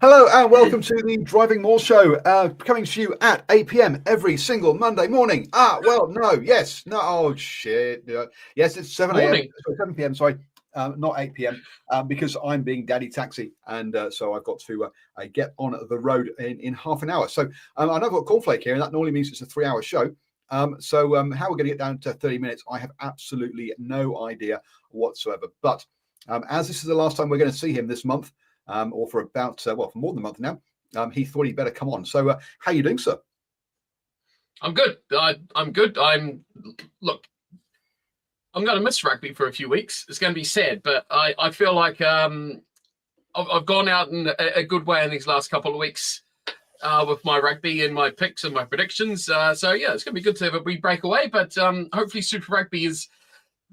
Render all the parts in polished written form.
Hello and welcome to the DrivingMaul show, coming to you at 8 p.m. every single Monday morning. Oh shit. Yes, it's 7 a.m. Morning. Sorry, 7 p.m. Sorry, not 8 p.m. Because I'm being daddy taxi, and so I've got to get on the road in half an hour. So I know I've got cornflake here, and that normally means it's a 3-hour show. So how we're going to get down to 30 minutes, I have absolutely no idea whatsoever. But as this is the last time we're going to see him this month, or for about, for more than a month now, he thought he'd better come on. So how are you doing, sir? I'm good. I'm good. Look, I'm going to miss rugby for a few weeks. It's going to be sad, but I feel like I've gone out in a good way in these last couple of weeks with my rugby and my picks and my predictions. So, yeah, it's going to be good to have a wee breakaway, but hopefully Super Rugby is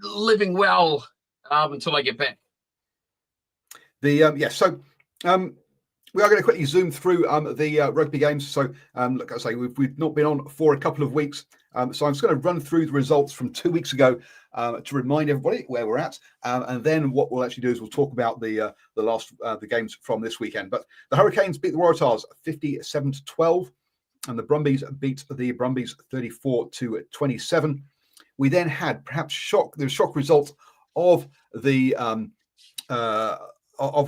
living well until I get back. We are going to quickly zoom through the rugby games. So, like I say, we've not been on for a couple of weeks. So I'm just going to run through the results from 2 weeks ago to remind everybody where we're at. And then what we'll actually do is we'll talk about the games from this weekend. But the Hurricanes beat the Waratahs 57-12, and the Brumbies beat the Brumbies 34-27. We then had perhaps the shock result of the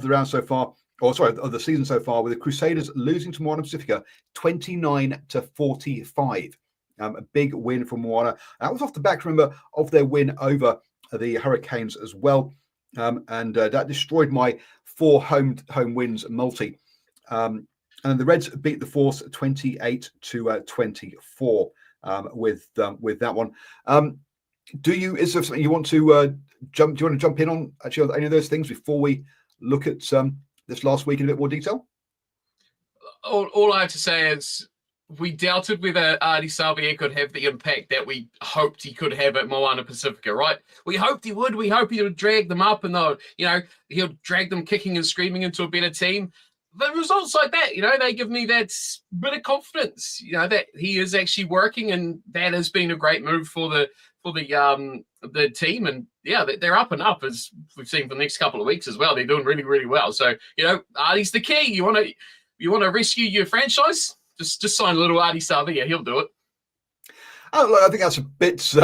round so far, of the season so far, with the Crusaders losing to Moana Pacifica 29-45. A big win for Moana. That was off the back, remember, of their win over the Hurricanes as well. And that destroyed my 4 home wins multi. And the Reds beat the Force 28-24 with that one. Is there something you want to jump in on actually any of those things before we look at this last week in a bit more detail? All I have to say is we doubted whether Ardie Savea could have the impact that we hoped he could have at Moana Pacifica, right? We hoped he would. We hoped he would drag them up and he'll drag them kicking and screaming into a better team. The results like that, they give me that bit of confidence, that he is actually working, and that has been a great move for the team. And yeah, they're up and up, as we've seen for the next couple of weeks as well. They're doing really, really well. So, Ardie's the key. You want to rescue your franchise? Just sign a little Ardie Savea. He'll do it. Oh, look, I think that's a bit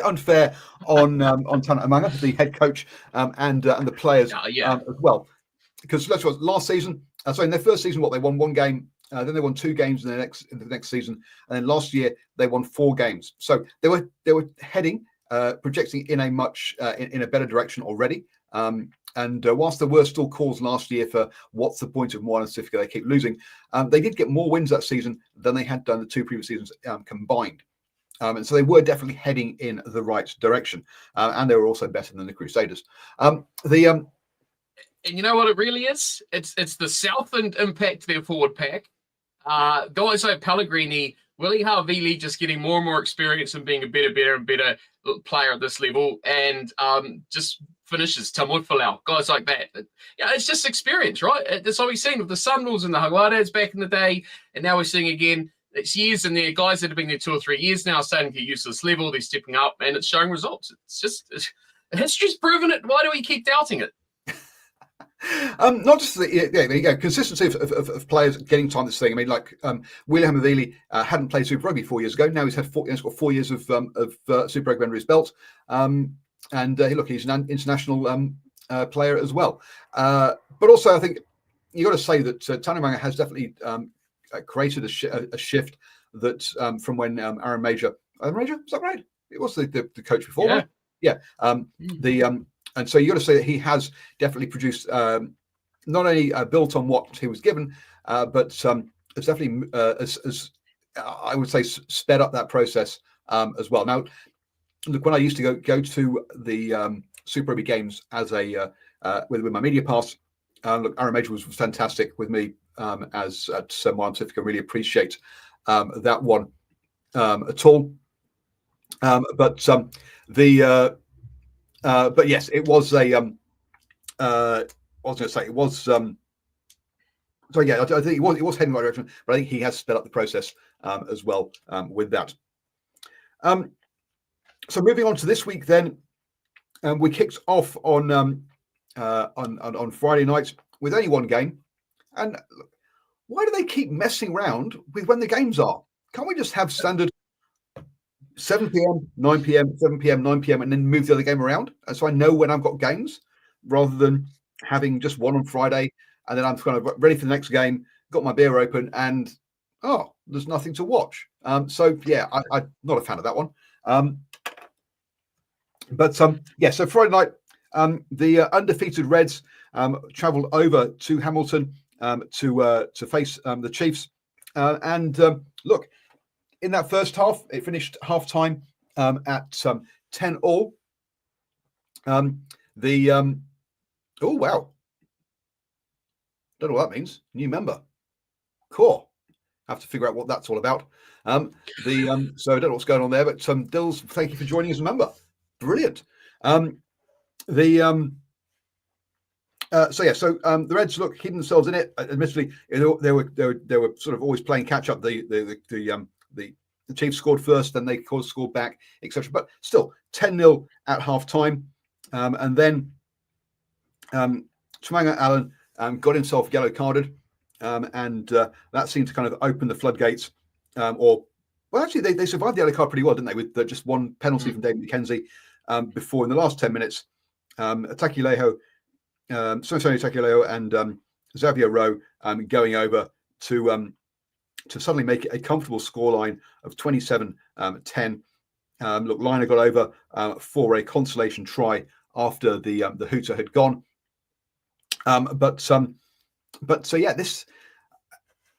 unfair on Tana Umaga, the head coach, and the players as well. Because let's watch last season. In their first season, they won 1 game. Then they won 2 games in the next season, and then last year they won 4 games. So they were heading, projecting in a much in a better direction already. And whilst there were still calls last year for what's the point of Moana Pacifica, they keep losing. They did get more wins that season than they had done the 2 previous seasons combined. And so they were definitely heading in the right direction. And they were also better than the Crusaders. And you know what it really is? It's the South and impact their forward pack. Guys like Pellegrini, Willie Havili just getting more and more experience and being a better and better player at this level, and just finishes Tamut Falau, guys like that. It's just experience, right? That's what we've seen with the Sunwolves and the Hawaiians back in the day, and now we're seeing again. It's years, and there are guys that have been there 2 or 3 years now, starting to get used to this level. They're stepping up, and it's showing results. History's proven it. Why do we keep doubting it? Not just there you go. Consistency of players getting time this thing. I mean, like William Havili hadn't played Super Rugby 4 years ago. Now he's got 4 years of Super Rugby under his belt. And he's an international player as well. But also, I think you got to say that Tana Umaga has definitely created a shift that from when Aaron Major, is that right? It was the coach before, right? Yeah. And so you got to say that he has definitely produced, not only built on what he was given, but it's definitely, as I would say, sped up that process as well. Now, look, when I used to go to the Super Rugby games as with my media pass, look, Aaron Major was fantastic with me as at Moana Pacifica. Really appreciate that one at all. But yes, it was a. I was going to say it was. So yeah, I think it was heading in the right direction, but I think he has sped up the process as well with that. So moving on to this week, then we kicked off on Friday night with only 1 game, And why do they keep messing around with when the games are? Can't we just have standard 7 p.m., 9 p.m., 7 p.m., 9 p.m., and then move the other game around? So I know when I've got games, rather than having just one on Friday, and then I'm kind of ready for the next game, got my beer open, and there's nothing to watch. So yeah, I'm not a fan of that one. So Friday night, the undefeated Reds travelled over to Hamilton to face the Chiefs. Look, in that first half, it finished half time at 10-all. Oh wow, don't know what that means. New member, cool. Have to figure out what that's all about. So I don't know what's going on there, but Dills, thank you for joining as a member. Brilliant. The Reds look keeping themselves in it. Admittedly, they were sort of always playing catch up. The Chiefs scored first, then they scored back, etc. But still, 10-0 at half time, and then Tramanga Allen got himself yellow carded, and that seemed to kind of open the floodgates. Actually, they survived the yellow card pretty well, didn't they? With just one penalty from David McKenzie before in the last 10 minutes. Takileho and Xavier Rowe going over to suddenly make it a comfortable scoreline of 27-10. Look, Liner got over for a consolation try after the hooter had gone.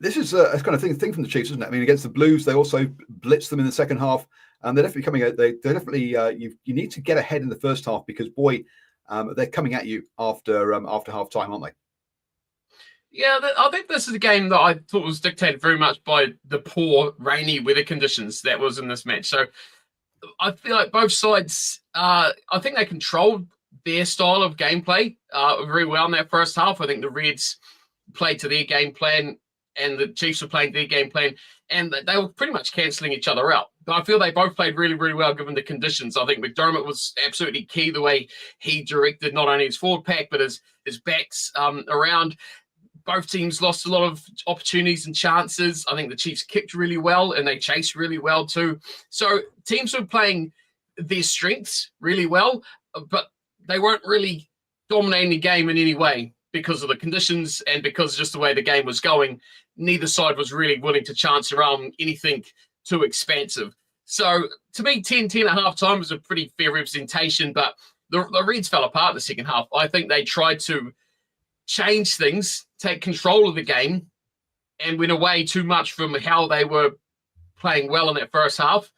This is a kind of thing from the Chiefs, isn't it? I mean, against the Blues, they also blitzed them in the second half, and they're definitely coming out. They're definitely you need to get ahead in the first half because boy, they're coming at you after half time, aren't they? Yeah, I think this is a game that I thought was dictated very much by the poor rainy weather conditions that was in this match. So I feel like both sides, I think they controlled their style of gameplay very well in that first half. I think the Reds played to their game plan and the Chiefs were playing their game plan, and they were pretty much cancelling each other out. But I feel they both played really, really well given the conditions. I think McDermott was absolutely key the way he directed not only his forward pack, but his backs around. Both teams lost a lot of opportunities and chances. I think the Chiefs kicked really well and they chased really well too. So teams were playing their strengths really well, but they weren't really dominating the game in any way because of the conditions and because just the way the game was going. Neither side was really willing to chance around anything too expansive. So to me, 10-10 at half time was a pretty fair representation, but the Reds fell apart in the second half. I think they tried to change things, take control of the game, and went away too much from how they were playing well in that first half.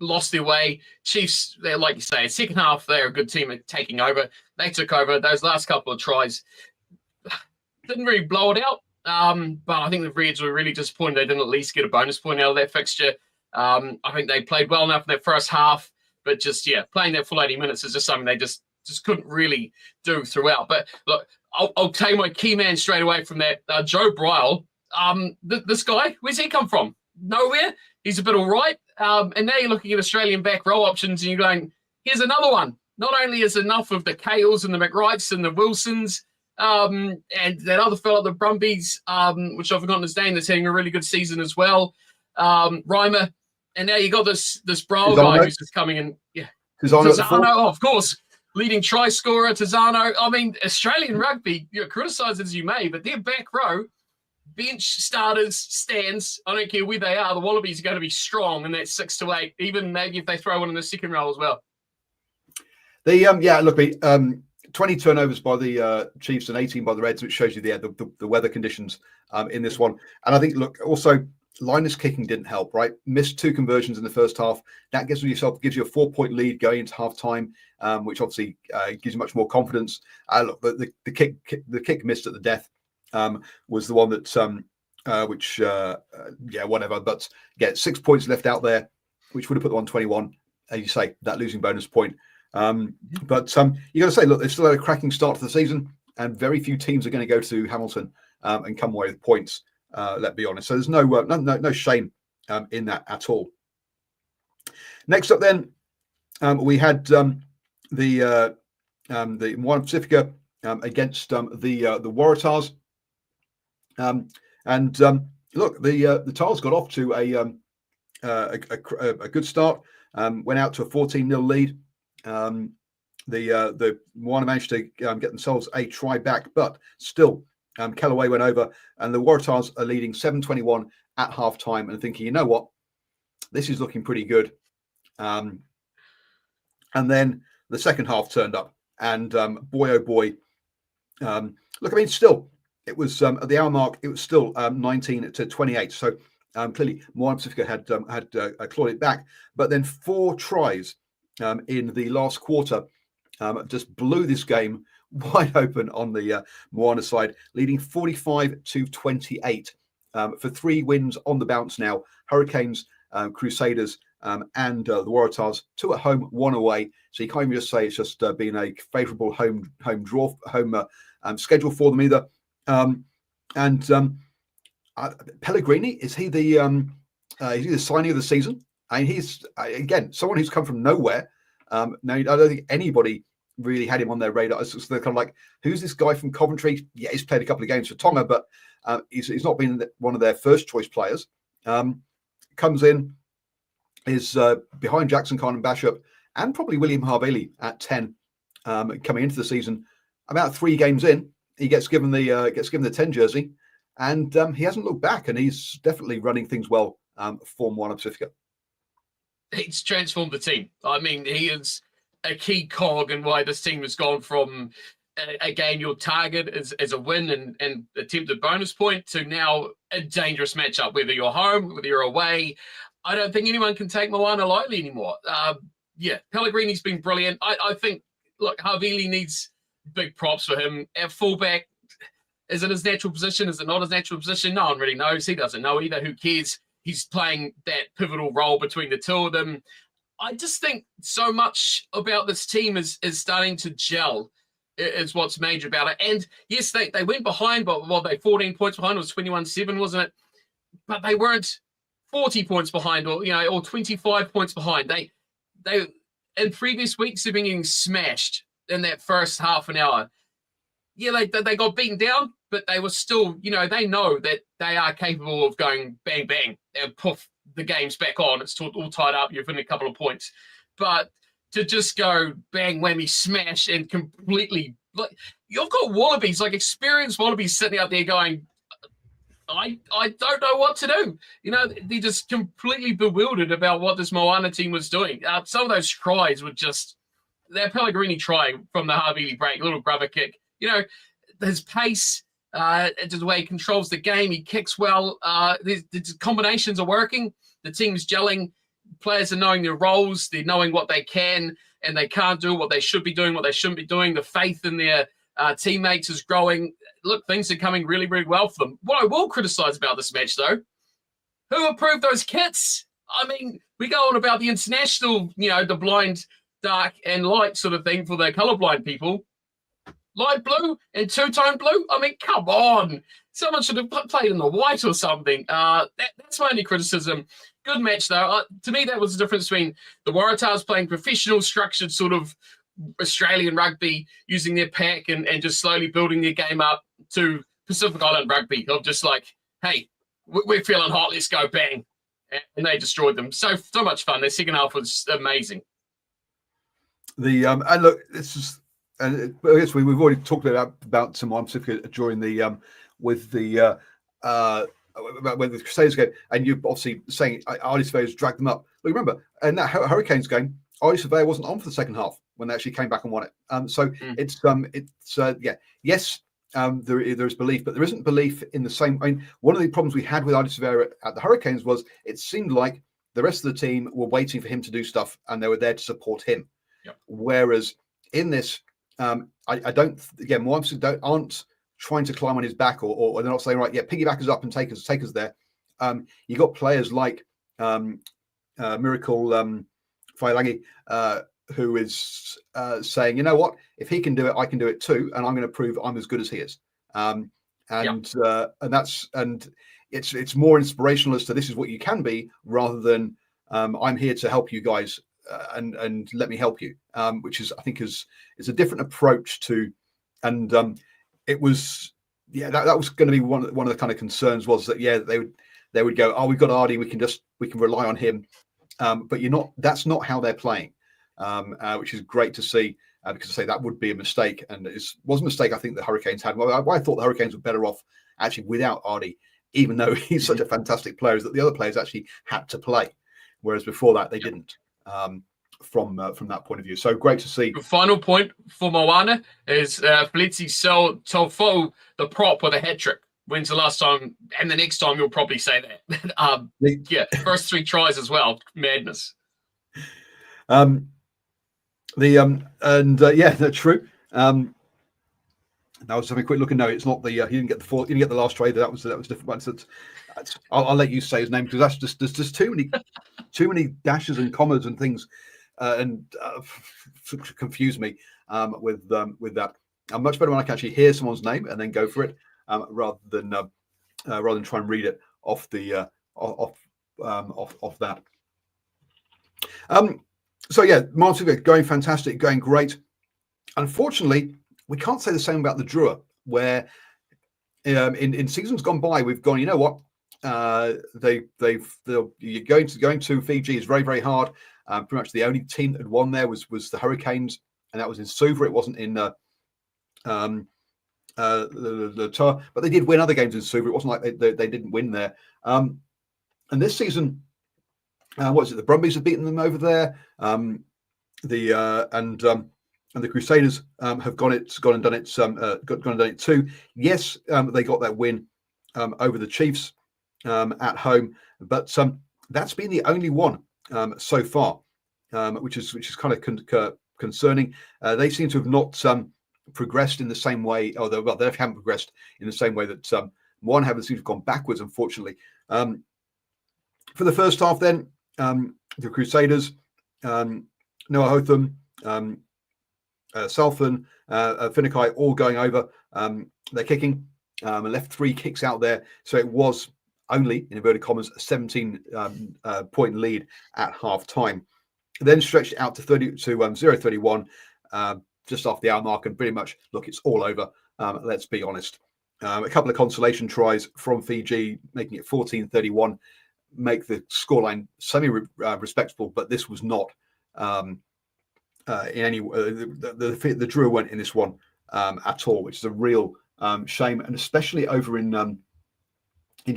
Lost their way. Chiefs, they're like you say, second half, they're a good team at taking over. They took over. Those last couple of tries didn't really blow it out. But I think the Reds were really disappointed they didn't at least get a bonus point out of that fixture. I think they played well enough in that first half, but playing that full 80 minutes is just something they just couldn't really do throughout. But look, I'll tell you my key man straight away from that, Joe Bryle. This guy, where's he come from? Nowhere. He's a bit all right. And now you're looking at Australian back row options and you're going, here's another one. Not only is enough of the Kales and the McWrights and the Wilsons and that other fellow, the Brumbies, which I've forgotten his name, that's having a really good season as well, Reimer. And now you got this Bryle guy who's just coming in. Yeah. Tizano, of course. Leading try scorer, Tizano. I mean, Australian rugby, criticise as you may, but their back row, bench starters, stands, I don't care where they are, the Wallabies are going to be strong in that 6 to 8, even maybe if they throw one in the second row as well. 20 turnovers by the Chiefs and 18 by the Reds, which shows you the weather conditions in this one. And I think, look, also, Linus kicking didn't help, right? Missed 2 conversions in the first half. That gives you a 4-point lead going into half time, which obviously gives you much more confidence. Look, the kick missed at the death was the one that, whatever. But 6 points left out there, which would have put them on 21. As you say, that losing bonus point. But you got to say, look, they've still had a cracking start to the season, and very few teams are going to go to Hamilton and come away with points. Let's be honest. So there's no shame in that at all. Next up, then we had the Moana Pacifica against the Waratahs. Look, the Tiles got off to a good start. Went out to a 14-0 lead. The Moana managed to get themselves a try back, but still, Callaway went over, and the Waratahs are leading 7-21 at half time, and thinking, you know what, this is looking pretty good. And then the second half turned up, and boy, oh boy, look, I mean, still, it was at the hour mark, it was still 19-28. So clearly, Moana Pacifica had clawed it back, but then 4 tries in the last quarter just blew this game wide open on the Moana side, leading 45-28 for 3 wins on the bounce now. Hurricanes, Crusaders, and the Waratahs, 2 at home, 1 away. So you can't even just say it's just been a favourable home draw, home schedule for them either. Pellegrini, is he the signing of the season? I mean, he's again someone who's come from nowhere. Now I don't think anybody really had him on their radar. So they're kind of like, who's this guy from Coventry? Yeah, he's played a couple of games for Tonga, but he's not been one of their first choice players. Comes in, is behind Jackson Khan and Bashop, and probably William Harvey at 10 coming into the season. About 3 games in, he gets given the 10 jersey, and he hasn't looked back, and he's definitely running things well for Moana Pacifica. He's transformed the team. I mean, he is a key cog in why this team has gone from again your target as a win and attempted bonus point to now a dangerous matchup, whether you're home, whether you're away. I don't think anyone can take Moana lightly anymore. Pellegrini's been brilliant. I think, look, Havili needs big props for him. At fullback, is it his natural position? Is it not his natural position? No one really knows. He doesn't know either. Who cares? He's playing that pivotal role between the two of them. I just think so much about this team is starting to gel, is what's major about it. And yes, they went behind, but they 14 points behind. It was 21-7, wasn't it? But they weren't 40 points behind, or 25 points behind. They in previous weeks have been getting smashed in that first half an hour. Yeah, they got beaten down, but they were still, they know that they are capable of going bang, bang, and poof, the game's back on. It's all tied up. You've won a couple of points. But to just go bang, whammy, smash, and completely, like, you've got Wallabies, like experienced Wallabies sitting out there going, I don't know what to do. They're just completely bewildered about what this Moana team was doing. Some of those tries were just, that Pellegrini try from the Harvey break, little grubber kick. His pace, just the way he controls the game, he kicks well. The combinations are working. The team's gelling. Players are knowing their roles. They're knowing what they can and they can't do, what they should be doing, what they shouldn't be doing. The faith in their teammates is growing. Look, things are coming really, really well for them. What I will criticize about this match, though, who approved those kits? I mean, we go on about the international, the blind, dark, and light sort of thing for the colorblind people. Light blue and 2-tone blue? I mean, come on. Someone should have played in the white or something. That's my only criticism. Good match, though. To me, that was the difference between the Waratahs playing professional, structured sort of Australian rugby, using their pack and just slowly building their game up, to Pacific Island rugby of just like, hey, we're feeling hot, let's go, bang. And they destroyed them. So much fun. Their second half was amazing. And look, this is... And I guess we've already talked about some Pacifica during the when the Crusaders game, and you're obviously saying Artie Surveyor's dragged them up. But remember, in that Hurricanes game, Artie Surveyor wasn't on for the second half when they actually came back and won it. Yes, there is belief, but there isn't belief in the same. I mean, one of the problems we had with Artie Surveyor at the Hurricanes was it seemed like the rest of the team were waiting for him to do stuff, and they were there to support him. Yep. Whereas in this, I don't. Again, more aren't trying to climb on his back, or they're not saying, right, yeah, piggyback us up and take us there. You got players like Miracle Failangi, who is saying, you know what, if he can do it, I can do it too, and I'm going to prove I'm as good as he is. It's more inspirational as to this is what you can be, rather than I'm here to help you guys. And let me help you, which is, I think, is a different approach to, and it was yeah, that was going to be one of the kind of concerns, was that they would go, oh, we've got Ardy, we can rely on him, but that's not how they're playing, which is great to see, because I say that would be a mistake, and it was a mistake I think the Hurricanes had. Well, I thought the Hurricanes were better off actually without Ardy, even though he's such a fantastic player, is that the other players actually had to play, whereas before that they didn't. From that point of view, so great to see. The final point for Moana is Felici Tofo, the prop with a hat trick. When's the last time? And the next time you'll probably say that. Yeah, first 3 tries as well. Madness. And that's true. I was having a quick look, and no, it's not the. He didn't get the last try. That was different. I'll let you say his name, because there's just too many dashes and commas and things. Confuse me with that. I'm much better when I can actually hear someone's name and then go for it, rather than try and read it off the off that. So yeah, Martin going fantastic, going great. Unfortunately, we can't say the same about the Drua, where in seasons gone by we've gone, you know what, going to Fiji is very, very hard. Pretty much the only team that had won there was the Hurricanes, and that was in Suva. It wasn't in the Tour, but they did win other games in Suva. It wasn't like they didn't win there. And this season, what is it? The Brumbies have beaten them over there. And the Crusaders have gone and done it too. Yes, they got that win over the Chiefs at home, but that's been the only one so far, which is kind of concerning. They seem to have not progressed in the same way, they haven't progressed in the same way that one haven't seemed to have gone backwards, unfortunately. For the first half, then the Crusaders, Noah Hotham, Salfin, Finnikai, all going over. They're kicking, left 3 kicks out there, so it was only, in inverted commas, a 17 point lead at half time. Then stretched it out to 0-31 just off the hour mark, and pretty much, look, it's all over. Let's be honest. A couple of consolation tries from Fiji, making it 14-31, make the scoreline semi-respectable, but this was not in any the Drua weren't in this one at all, which is a real shame, and especially over in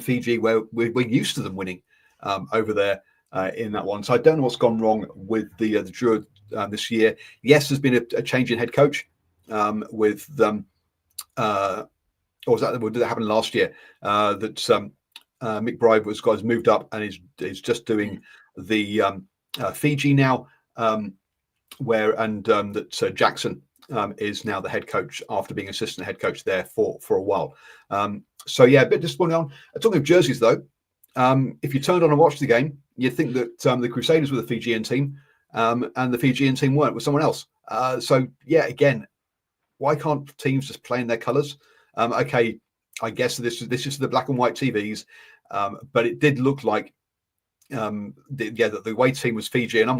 Fiji, where we're used to them winning over there in that one. So I don't know what's gone wrong with the Drua this year. Yes, there's been a change in head coach with them. Or did that happen last year? That Mick Bride has moved up and is just doing the Fiji now, that Jackson is now the head coach after being assistant head coach there for a while. So yeah, a bit disappointing on. Talking of jerseys though, if you turned on and watched the game, you'd think that the Crusaders were the Fijian team, and the Fijian team weren't, with someone else. So yeah, again, why can't teams just play in their colours? Okay, I guess this is the black and white TVs, but it did look like the away team was Fiji, and I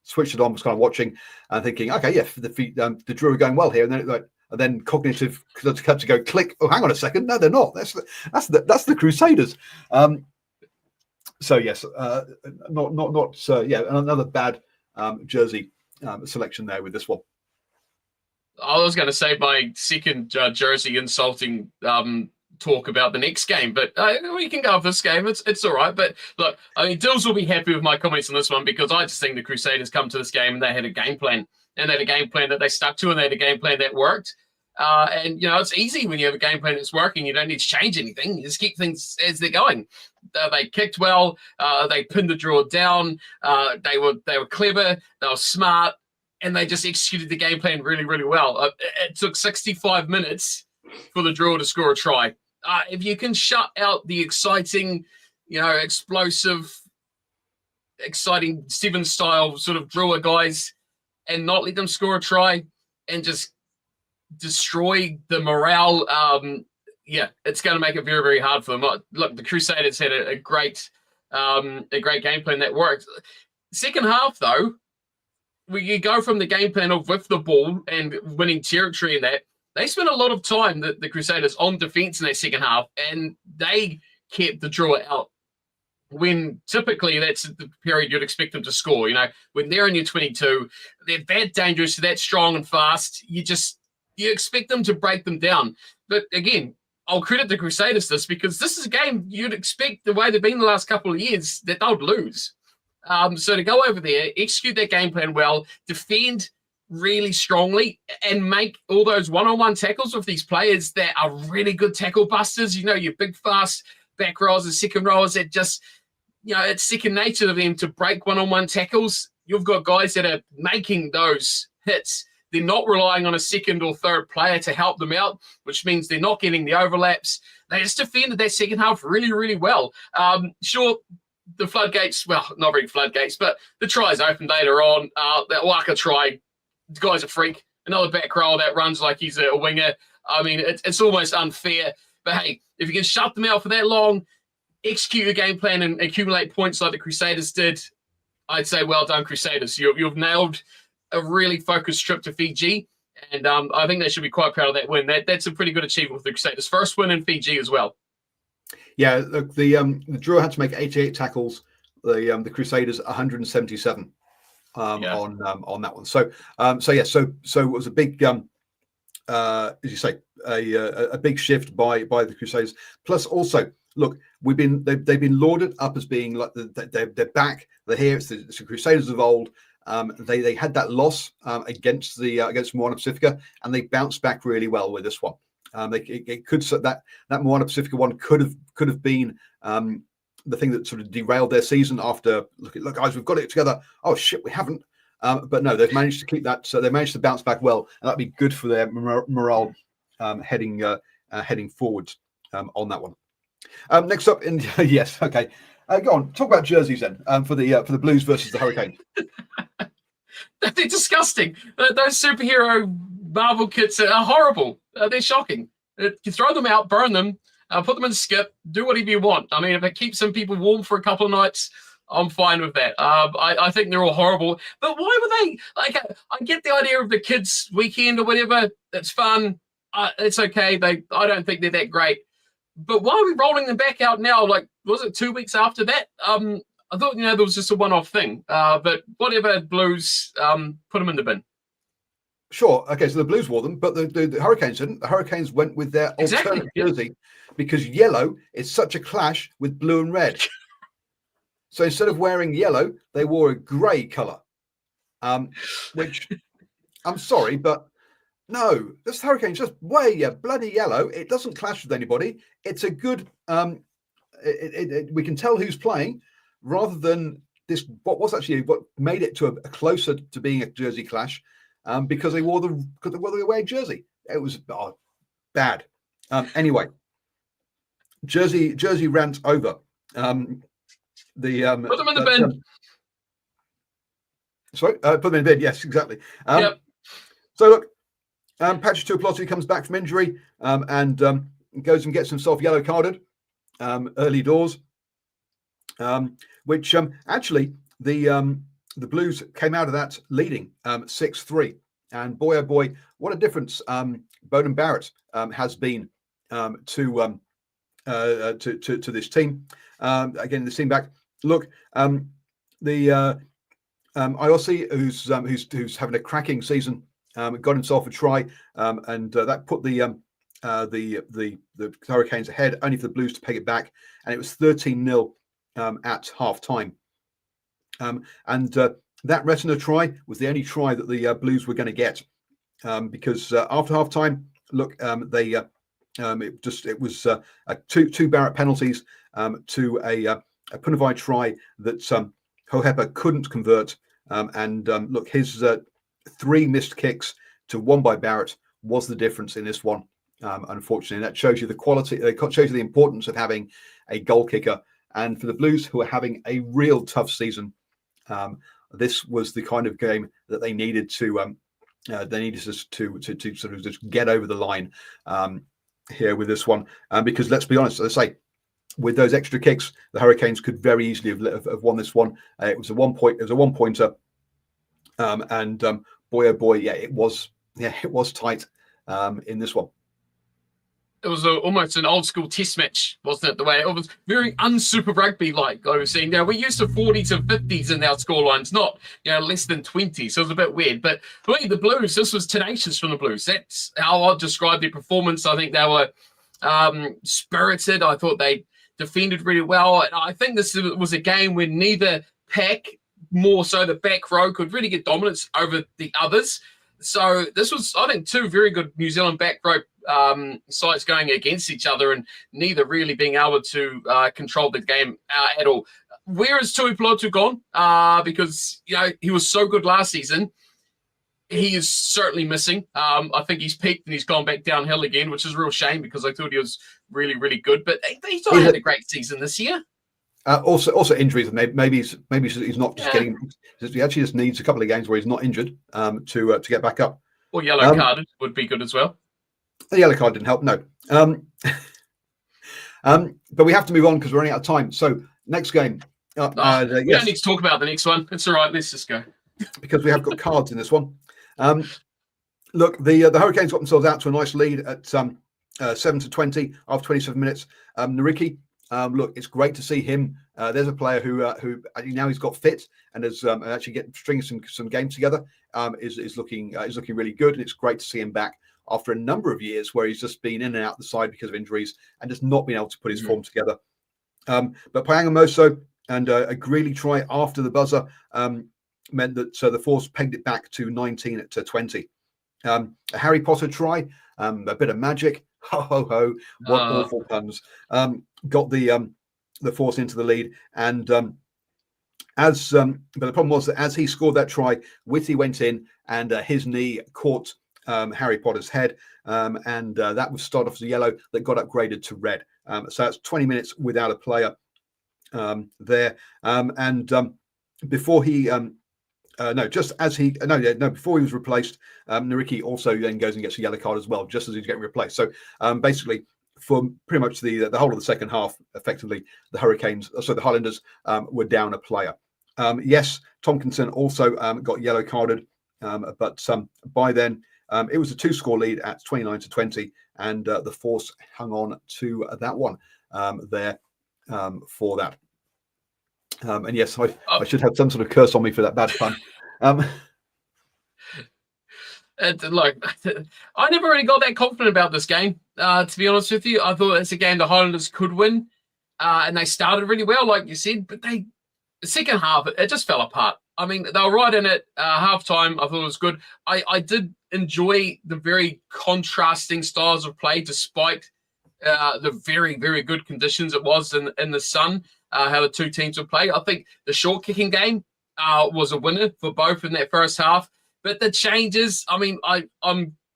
switched it on, was kind of watching and thinking, okay, yeah, the Drua are going well here, and then cognitive had to go click. Oh, hang on a second, no, they're not. That's the Crusaders. So yes, another bad jersey selection there with this one. I was going to say my second jersey insulting talk about the next game, but we can go with this game. It's all right. But look, I mean, Dills will be happy with my comments on this one, because I just think the Crusaders come to this game and they had a game plan, and they had a game plan that they stuck to, and they had a game plan that worked. And it's easy when you have a game plan that's working. You don't need to change anything. You just keep things as they're going. They kicked well. They pinned the Drua down. They were clever. They were smart. And they just executed the game plan really, really well. It took 65 minutes for the Drua to score a try. If you can shut out the exciting, explosive, exciting Steven-style sort of Drua guys and not let them score a try and just destroy the morale, it's going to make it very, very hard for them. Look, the Crusaders had a great game plan that worked. Second half, though, we go from the game plan of with the ball and winning territory in that they spent a lot of time, the Crusaders, on defense in that second half, and they kept the draw out. When typically that's the period you'd expect them to score. You know, when they're in your 22, they're that dangerous, that strong and fast. You expect them to break them down. But again, I'll credit the Crusaders this, because this is a game you'd expect, the way they've been the last couple of years, that they'll lose. So to go over there, execute their game plan well, defend really strongly, and make all those one-on-one tackles with these players that are really good tackle busters. You know, your big, fast back rowers and second rowers that just, you know, it's second nature to them to break one-on-one tackles. You've got guys that are making those hits. They're not relying on a second or third player to help them out, which means they're not getting the overlaps. They just defended that second half really, really well. Sure, the floodgates, well, not really floodgates, but the tries opened later on. That Waka try, the guy's a freak. Another back row that runs like he's a winger. I mean, it's almost unfair. But hey, if you can shut them out for that long, execute your game plan and accumulate points like the Crusaders did, I'd say well done, Crusaders. You've nailed a really focused trip to Fiji, and I think they should be quite proud of that win. That's a pretty good achievement with the Crusaders. First win in Fiji as well. Yeah, look, the Drua had to make 88 tackles. The Crusaders 177 on that one. So it was a big as you say, a big shift by the Crusaders. Plus, also, look, they've been lauded up as being like they're back. They're here. It's the Crusaders of old. They had that loss against Moana Pacifica, and they bounced back really well with this one. That Moana Pacifica one could have been the thing that sort of derailed their season. After look guys, we've got it together. Oh shit, we haven't. But no, they've managed to keep that. So they managed to bounce back well, and that'd be good for their morale heading forward on that one. Next up, in yes, okay, go on. Talk about jerseys then for the Blues versus the Hurricanes. They're disgusting. Those superhero Marvel kits are horrible. They're shocking. You throw them out, burn them, put them in the skip, do whatever you want. I mean, if it keeps some people warm for a couple of nights, I'm fine with that. I think they're all horrible. But why were they, like, I get the idea of the kids' weekend or whatever. It's fun. It's okay. I don't think they're that great. But why are we rolling them back out now? Like, was it 2 weeks after that? I thought, there was just a one-off thing. But whatever, Blues, put them in the bin. Sure. Okay, so the Blues wore them, but the Hurricanes didn't. The Hurricanes went with their alternate jersey because yellow is such a clash with blue and red. So instead of wearing yellow, they wore a grey colour, which I'm sorry, but no, this Hurricane's just way bloody yellow. It doesn't clash with anybody. It's a good. We can tell who's playing rather than this. What made it to a closer to being a jersey clash. Because they wore the away jersey. It was bad. Anyway, jersey rant over. Put them in the bin. Sorry, put them in the bin. Yes, exactly. Yep. So look, Patrick Tuipulotu comes back from injury and goes and gets himself yellow carded early doors, which actually the Blues came out of that leading 6-3, and boy oh boy, what a difference Beauden Barrett has been to this team. Again, the team back. Look, the Iossi, who's having a cracking season, got himself a try, and that put the Hurricanes ahead, only for the Blues to peg it back, and it was 13-0 at half time. And that Retina try was the only try that the Blues were going to get, because after half time, look, it was two Barrett penalties to a Punavai try that Hohepa couldn't convert, and look, his 3 missed kicks to 1 by Barrett was the difference in this one. Unfortunately, and that shows you the quality. It shows you the importance of having a goal kicker. And for the Blues, who are having a real tough season, this was the kind of game that they needed to sort of just get over the line here with this one, because let's be honest, as I say, with those extra kicks, the Hurricanes could very easily have won this one. It was a 1 point. It was a 1-pointer, and boy oh boy, it was tight. in this one. It was almost an old school test match, wasn't it? The way it was very un-Super Rugby like I was saying. Now we're used to 40s and 50s in our scorelines, not less than 20. So it was a bit weird. But for me, the Blues, this was tenacious from the Blues. That's how I'd describe their performance. I think they were spirited. I thought they defended really well. And I think this was a game where neither pack, more so the back row, could really get dominance over the others. So this was, I think, two very good New Zealand back row sides going against each other and neither really being able to control the game at all. Where is Tui Pelotu gone? Because, he was so good last season. He is certainly missing. I think he's peaked and he's gone back downhill again, which is a real shame because I thought he was really, really good. But he's not had a great season this year. Also injuries, and maybe he's not just getting. He actually just needs a couple of games where he's not injured to get back up. Or yellow carded would be good as well. The yellow card didn't help, no. But we have to move on because we're running out of time. So next game. We don't need to talk about the next one. It's all right. Let's just go because we have got cards in this one. Look, the Hurricanes got themselves out to a nice lead at 7-20 after 27 minutes. Nariki. Look, it's great to see him. There's a player who now he's got fit and is actually stringing some games together. Is looking really good, and it's great to see him back after a number of years where he's just been in and out the side because of injuries and just not been able to put his form together. But Payangamoso and a Greeley try after the buzzer meant that the Force pegged it back to 19-20. A Harry Potter try, a bit of magic. Ho ho ho! What awful puns! Got the Force into the lead, and but the problem was that as he scored that try, Whitty went in and his knee caught Harry Potter's head, and that was started off as a yellow that got upgraded to red. So that's 20 minutes without a player there, and before he. Before he was replaced, Nariki also then goes and gets a yellow card as well, just as he's getting replaced. So basically, for pretty much the whole of the second half, effectively, the Highlanders were down a player. Yes, Tompkinson also got yellow carded, but by then it was a 2-score lead at 29-20, and the Force hung on to that one there for that. And yes, I should have some sort of curse on me for that bad pun. Look, I never really got that confident about this game, to be honest with you. I thought it's a game the Highlanders could win, and they started really well, like you said, but the second half, it just fell apart. I mean, they were right in it. Halftime, I thought it was good. I did enjoy the very contrasting styles of play, despite the very, very good conditions it was in the sun. How the two teams would play. I think the short kicking game was a winner for both in that first half. But the changes, I mean, I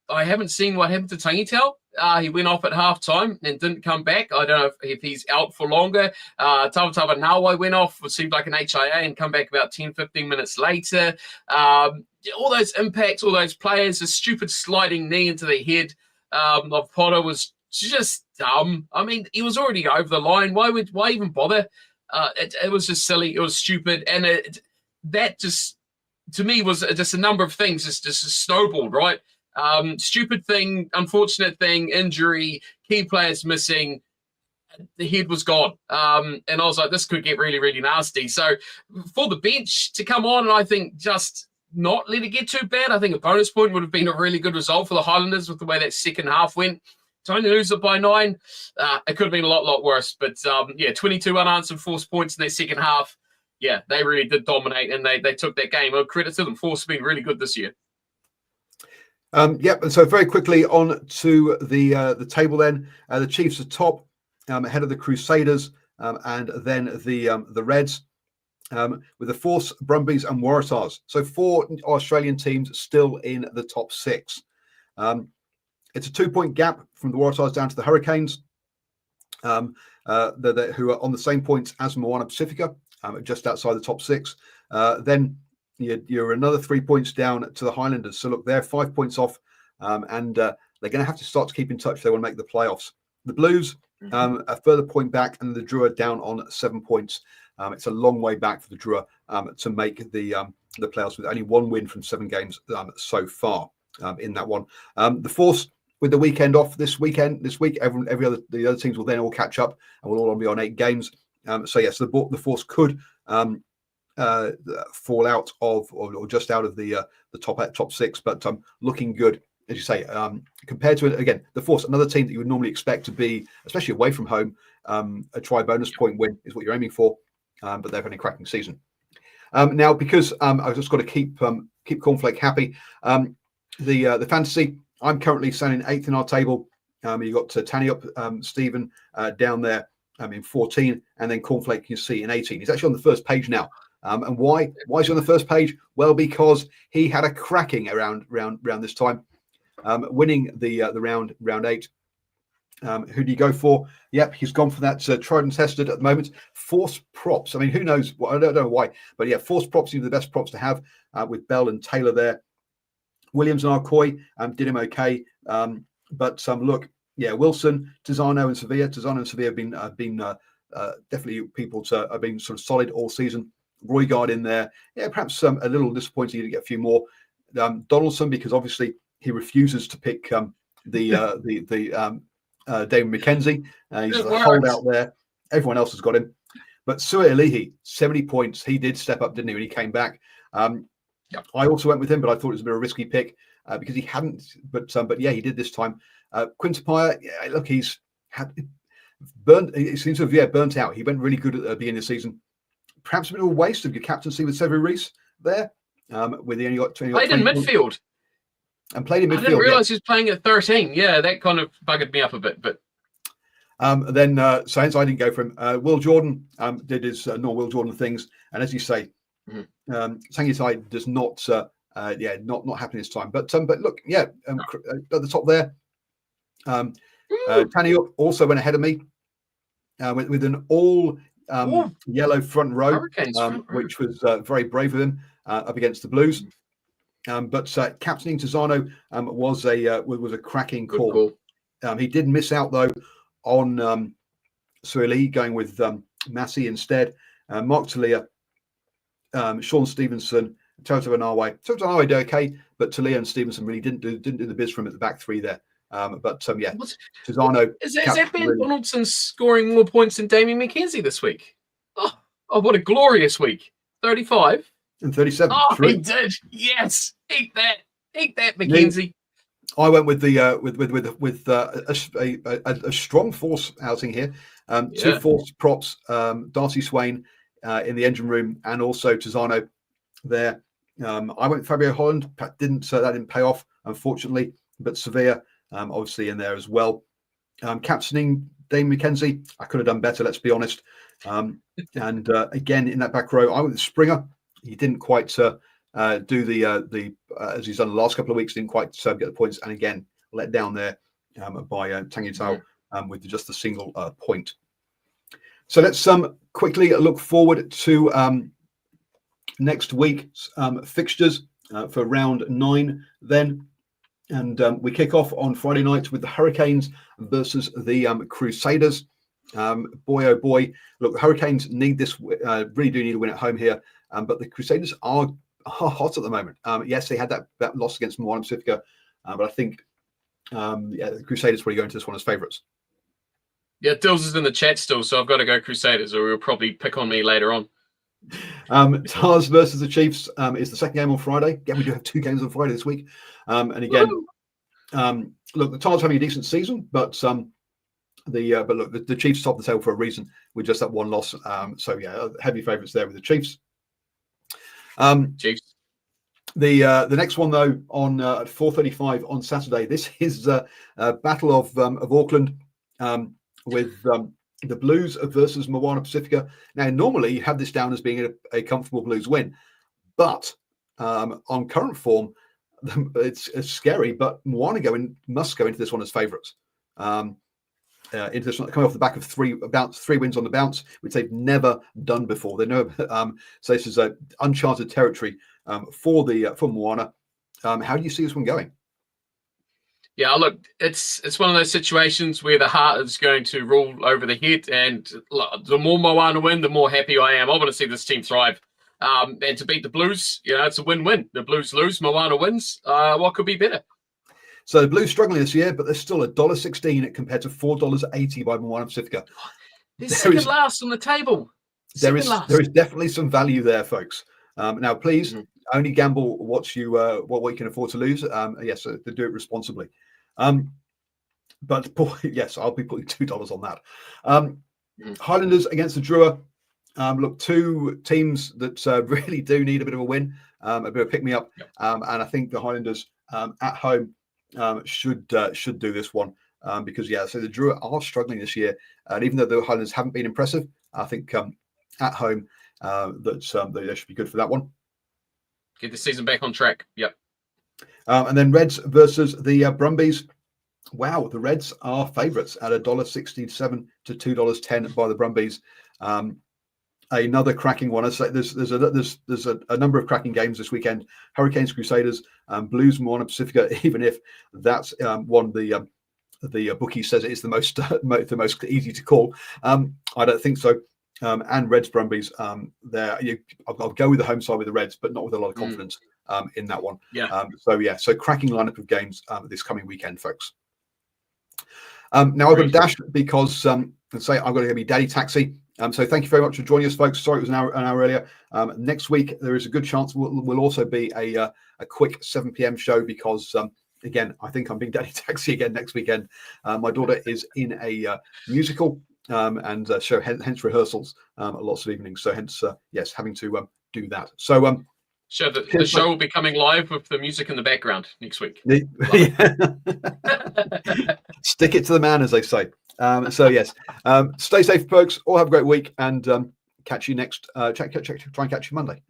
haven't seen what happened to Tangitau. He went off at halftime and didn't come back. I don't know if he's out for longer. Tavatava Nawai went off, what seemed like an HIA, and come back about 10, 15 minutes later. All those impacts, all those players, a stupid sliding knee into the head of Potter was just dumb. I mean, he was already over the line. Why even bother? It was just silly. It was stupid, and that just, to me, was just a number of things. Just snowballed, right? Stupid thing, unfortunate thing, injury, key players missing. The head was gone, and I was like, this could get really, really nasty. So for the bench to come on, and I think just not let it get too bad. I think a bonus point would have been a really good result for the Highlanders with the way that second half went. To only lose it by 9, it could have been a lot worse. But 22 unanswered Force points in their second half. Yeah, they really did dominate, and they took that game. Credit to them. Force have been really good this year. And so very quickly on to the table then. The Chiefs are top, ahead of the Crusaders, and then the Reds, with the Force, Brumbies and Waratahs. So 4 Australian teams still in the top 6. It's a 2-point gap from the Waratahs down to the Hurricanes, who are on the same points as Moana Pacifica, just outside the top 6. Then you're another 3 points down to the Highlanders. So look, they're 5 points off, and they're going to have to start to keep in touch if they want to make the playoffs. The Blues, a further point back, and the Drua down on 7 points. It's a long way back for the Drua to make the playoffs with only 1 win from 7 games so far in that one. The Force with the weekend off this week, the other teams will then all catch up, and we'll all be on 8 games. So yes, the Force could fall out of or just out of the top 6, but looking good, as you say, compared to, again, the Force, another team that you would normally expect to be, especially away from home, a try bonus point win is what you're aiming for, but they've had a cracking season. Now, because I've just got to keep Cornflake happy, the fantasy, I'm currently standing 8th in our table. You've got Tanyup, Stephen down there in 14, and then Cornflake you see in 18. He's actually on the first page now. And why is he on the first page? Well, because he had a cracking around this time, winning the round 8. Who do you go for? Yep, he's gone for that tried and tested at the moment. Force props. I mean, who knows? I don't know why, but yeah, force props are the best props to have with Bell and Taylor there. Williams and Arcoy did him okay, but look, yeah, Wilson, Tizano and Sevilla. Tizano and Sevilla have been definitely people have been sort of solid all season. Roygaard in there, yeah, perhaps a little disappointing to get a few more. Donaldson, because obviously he refuses to pick David McKenzie. He's a holdout there. Everyone else has got him. But Su'Alihi, 70 points. He did step up, didn't he, when he came back? Yep. I also went with him, but I thought it was a bit of a risky pick because he hadn't. But yeah, he did this time. Quintapire, yeah, look, he's had burnt. He seems to have burnt out. He went really good at the beginning of the season. Perhaps a bit of a waste of your captaincy with Sevu Reece there. With the only got 20. Played in midfield. And played in midfield. I didn't realise he was playing at 13. Yeah, that kind of buggered me up a bit. But then Saints, I didn't go for him. Will Jordan did his normal Will Jordan things, and as you say, Sangitai does not not happen this time. But look, yeah, at the top there, Taniuk also went ahead of me with an all yellow front row, which was very brave of him up against the Blues. But captaining Tizano was a cracking call. He did miss out though on Su'Alihi, going with Massey instead. Mark Talia, Sean Stevenson, Toto Anawe. Toto Anawe did okay, but Talia and Stevenson really didn't do the biz for him at the back 3 there. Yeah, Tizano. Is that Ben really... Donaldson scoring more points than Damien McKenzie this week? Oh, what a glorious week! 35 and 37. Oh, 3. He did. Yes, eat that, McKenzie. I went with the a strong force outing here. 2 force props. Darcy Swain in the engine room, and also Tizano there. I went Fabio Holland. That didn't pay off, unfortunately. But Sevilla, obviously in there as well. Captaining Dane McKenzie, I could have done better. Let's be honest. And again in that back row, I went with Springer. He didn't quite do the as he's done the last couple of weeks. Didn't quite get the points, and again let down there by Tangitao with just a single point. So let's quickly look forward to next week's fixtures for round 9 then. And we kick off on Friday night with the Hurricanes versus the Crusaders. Boy, oh boy. Look, the Hurricanes need this, really do need a win at home here. But the Crusaders are hot at the moment. Yes, they had that loss against Moana Pacifica. But I think the Crusaders probably go into this one as favourites. Yeah, Dills is in the chat still, so I've got to go Crusaders, or he'll probably pick on me later on. Tars versus the Chiefs is the second game on Friday. Yeah, we do have 2 games on Friday this week. And again, look, the Tars having a decent season, but the Chiefs top the table for a reason with just that one loss. So yeah, heavy favourites there with the Chiefs. Chiefs. The next one though on at 4:35 on Saturday. This is a Battle of Auckland with the Blues versus Moana Pacifica. Now, normally you have this down as being a comfortable Blues win, but on current form, it's scary. But Moana must go into this one as favourites. Into this one, coming off the back of 3 wins on the bounce, which they've never done before. They know, so this is uncharted territory for Moana. How do you see this one going? Yeah, look, it's one of those situations where the heart is going to rule over the head, and the more Moana win, the more happy I am. I want to see this team thrive. And to beat the Blues, it's a win-win. The Blues lose, Moana wins. What could be better? So the Blues struggling this year, but they're still $1.16 compared to $4.80 by Moana Pacifica. They're second last on the table. There is definitely some value there, folks. Now, please only gamble what you can afford to lose. Yes, to do it responsibly. But boy, yes, I'll be putting $2 on that. Highlanders against the Drua. Look, two teams that really do need a bit of a win, a bit of a pick me up, and I think the Highlanders at home should do this one because so the Drua are struggling this year, and even though the Highlanders haven't been impressive, I think at home that they should be good for that one. Get the season back on track. Yep. And then Reds versus the Brumbies. Wow, the Reds are favourites at $1.67 to $2.10 by the Brumbies. Another cracking one. I say there's a number of cracking games this weekend. Hurricanes, Crusaders, Blues, Moana Pacifica. Even if that's one the bookie says it is the most easy to call. I don't think so. And Reds, Brumbies. I'll go with the home side with the Reds, but not with a lot of confidence in that one. Yeah. So cracking lineup of games this coming weekend, folks. Now I've got to dash because I've got to go be Daddy Taxi. So thank you very much for joining us, folks. Sorry it was an hour earlier. Next week there is a good chance we'll also be a quick 7 p.m. show because again I think I'm being Daddy Taxi again next weekend. My daughter is in a musical and so hence rehearsals lots of evenings. So hence having to do that. So So the show will be coming live with the music in the background next week. Stick it to the man, as they say. So yes, stay safe, folks. All have a great week, and catch you next. Try and catch you Monday.